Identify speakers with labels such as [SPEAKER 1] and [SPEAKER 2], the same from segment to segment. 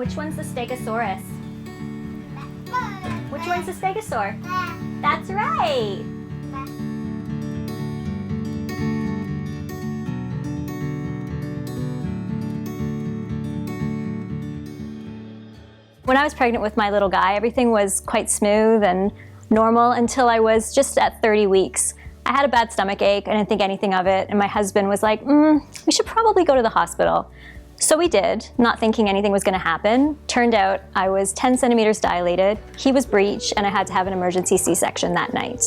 [SPEAKER 1] Which one's the Stegosaurus? Which one's the Stegosaur? That's right! When I was pregnant with my little guy, everything was quite smooth and normal until I was just at 30 weeks. I had a bad stomach ache. I didn't think anything of it, and my husband was like, we should probably go to the hospital. So we did, not thinking anything was gonna happen. Turned out I was 10 centimeters dilated, he was breech, and I had to have an emergency C-section that night.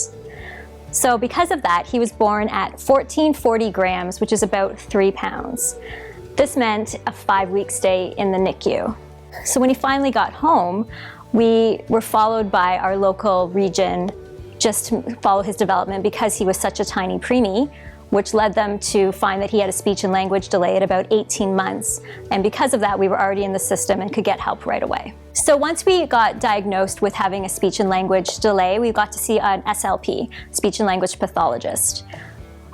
[SPEAKER 1] So because of that, he was born at 1440 grams, which is about 3 pounds. This meant a 5-week stay in the NICU. So when he finally got home, we were followed by our local region just to follow his development because he was such a tiny preemie, which led them to find that he had a speech and language delay at about 18 months. And because of that, we were already in the system and could get help right away. So once we got diagnosed with having a speech and language delay, we got to see an SLP, speech and language pathologist.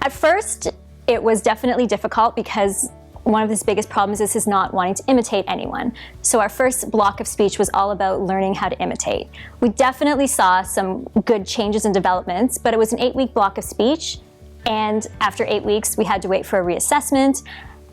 [SPEAKER 1] At first, it was definitely difficult because one of his biggest problems is his not wanting to imitate anyone. So our first block of speech was all about learning how to imitate. We definitely saw some good changes and developments, but it was an 8-week block of speech. And after 8 weeks, we had to wait for a reassessment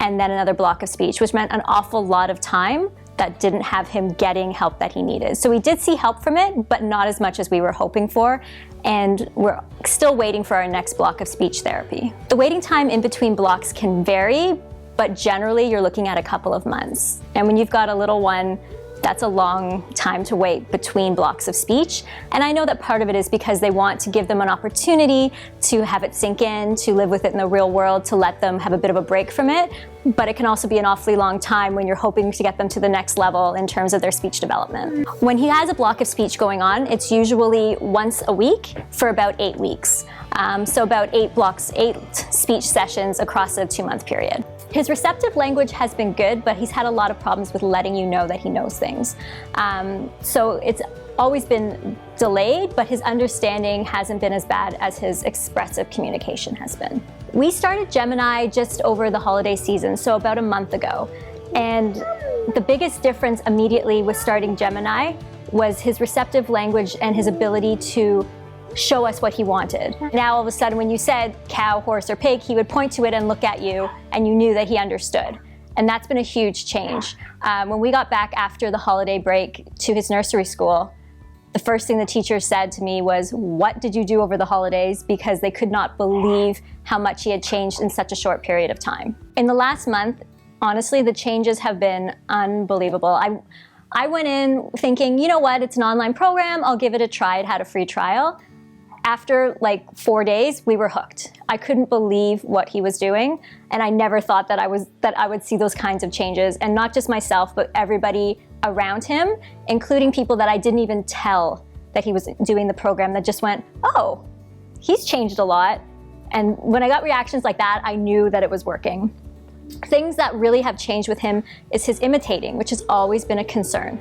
[SPEAKER 1] and then another block of speech, which meant an awful lot of time that didn't have him getting help that he needed. So we did see help from it, but not as much as we were hoping for. And we're still waiting for our next block of speech therapy. The waiting time in between blocks can vary, but generally you're looking at a couple of months. And when you've got a little one, that's a long time to wait between blocks of speech. And I know that part of it is because they want to give them an opportunity to have it sink in, to live with it in the real world, to let them have a bit of a break from it. But it can also be an awfully long time when you're hoping to get them to the next level in terms of their speech development. When he has a block of speech going on, it's usually once a week for about 8 weeks. So about 8 speech sessions across a 2-month period. His receptive language has been good, but he's had a lot of problems with letting you know that he knows things. So it's always been delayed, but his understanding hasn't been as bad as his expressive communication has been. We started Gemiini just over the holiday season, so about a month ago. And the biggest difference immediately with starting Gemiini was his receptive language and his ability to show us what he wanted. Now all of a sudden when you said cow, horse, or pig, he would point to it and look at you and you knew that he understood. And that's been a huge change. When we got back after the holiday break to his nursery school, the first thing the teacher said to me was, "What did you do over the holidays?" Because they could not believe how much he had changed in such a short period of time. In the last month, honestly, the changes have been unbelievable. I went in thinking, you know what, it's an online program, I'll give it a try. It had a free trial. After like 4 days, we were hooked. I couldn't believe what he was doing, and I never thought that I would see those kinds of changes, and not just myself, but everybody around him, including people that I didn't even tell that he was doing the program, that just went, oh, he's changed a lot. And when I got reactions like that, I knew that it was working. Things that really have changed with him is his imitating, which has always been a concern.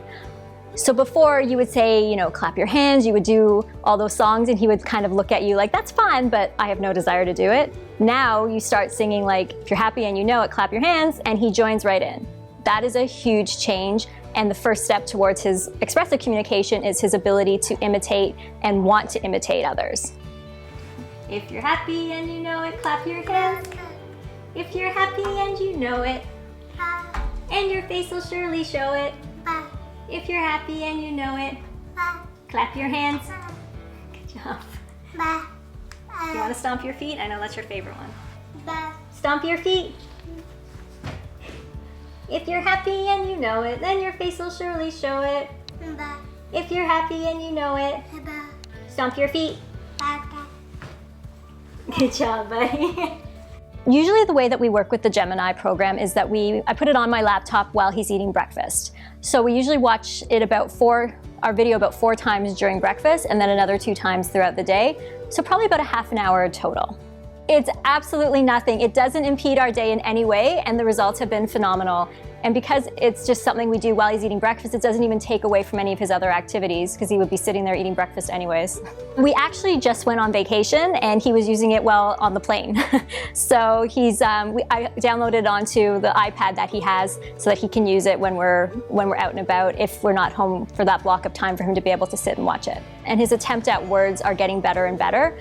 [SPEAKER 1] So before you would say, you know, clap your hands, you would do all those songs and he would kind of look at you like, that's fun, but I have no desire to do it. Now you start singing like, if you're happy and you know it, clap your hands, and he joins right in. That is a huge change, and the first step towards his expressive communication is his ability to imitate and want to imitate others. If you're happy and you know it, clap your hands. If you're happy and you know it, and your face will surely show it. If you're happy and you know it, clap your hands. Good job. You want to stomp your feet? I know that's your favorite one. Stomp your feet. If you're happy and you know it, then your face will surely show it. If you're happy and you know it, stomp your feet. Good job, buddy. Usually the way that we work with the Gemiini program is that I put it on my laptop while he's eating breakfast. So we usually watch it our video about 4 times during breakfast, and then another 2 times throughout the day. So probably about a half an hour total. It's absolutely nothing. It doesn't impede our day in any way, and the results have been phenomenal. And because it's just something we do while he's eating breakfast, it doesn't even take away from any of his other activities because he would be sitting there eating breakfast anyways. We actually just went on vacation and he was using it while on the plane. So I downloaded onto the iPad that he has so that he can use it when we're out and about if we're not home for that block of time for him to be able to sit and watch it. And his attempt at words are getting better and better.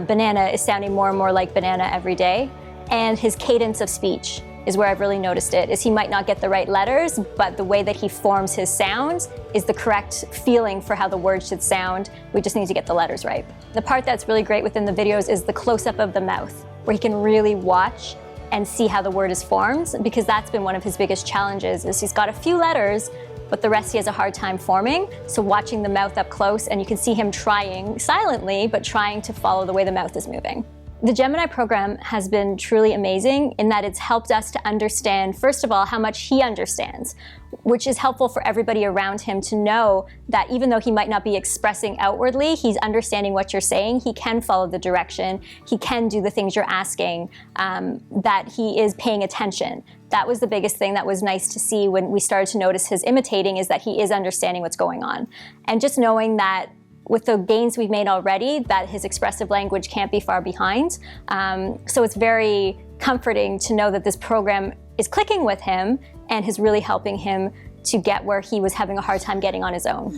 [SPEAKER 1] Banana is sounding more and more like banana every day. And his cadence of speech is where I've really noticed it, is he might not get the right letters, but the way that he forms his sound is the correct feeling for how the word should sound. We just need to get the letters right. The part that's really great within the videos is the close-up of the mouth, where he can really watch and see how the word is formed, because that's been one of his biggest challenges, is he's got a few letters, but the rest he has a hard time forming. So watching the mouth up close, and you can see him trying silently, but trying to follow the way the mouth is moving. The Gemiini program has been truly amazing in that it's helped us to understand, first of all, how much he understands, which is helpful for everybody around him to know that even though he might not be expressing outwardly, he's understanding what you're saying, he can follow the direction, he can do the things you're asking, that he is paying attention. That was the biggest thing that was nice to see when we started to notice his imitating, is that he is understanding what's going on. And just knowing that with the gains we've made already, that his expressive language can't be far behind. So it's very comforting to know that this program is clicking with him and is really helping him to get where he was having a hard time getting on his own.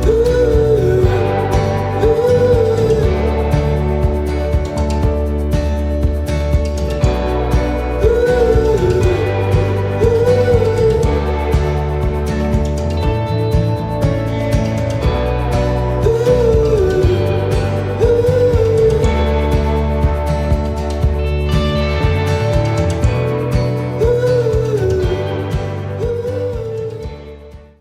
[SPEAKER 2] Ooh.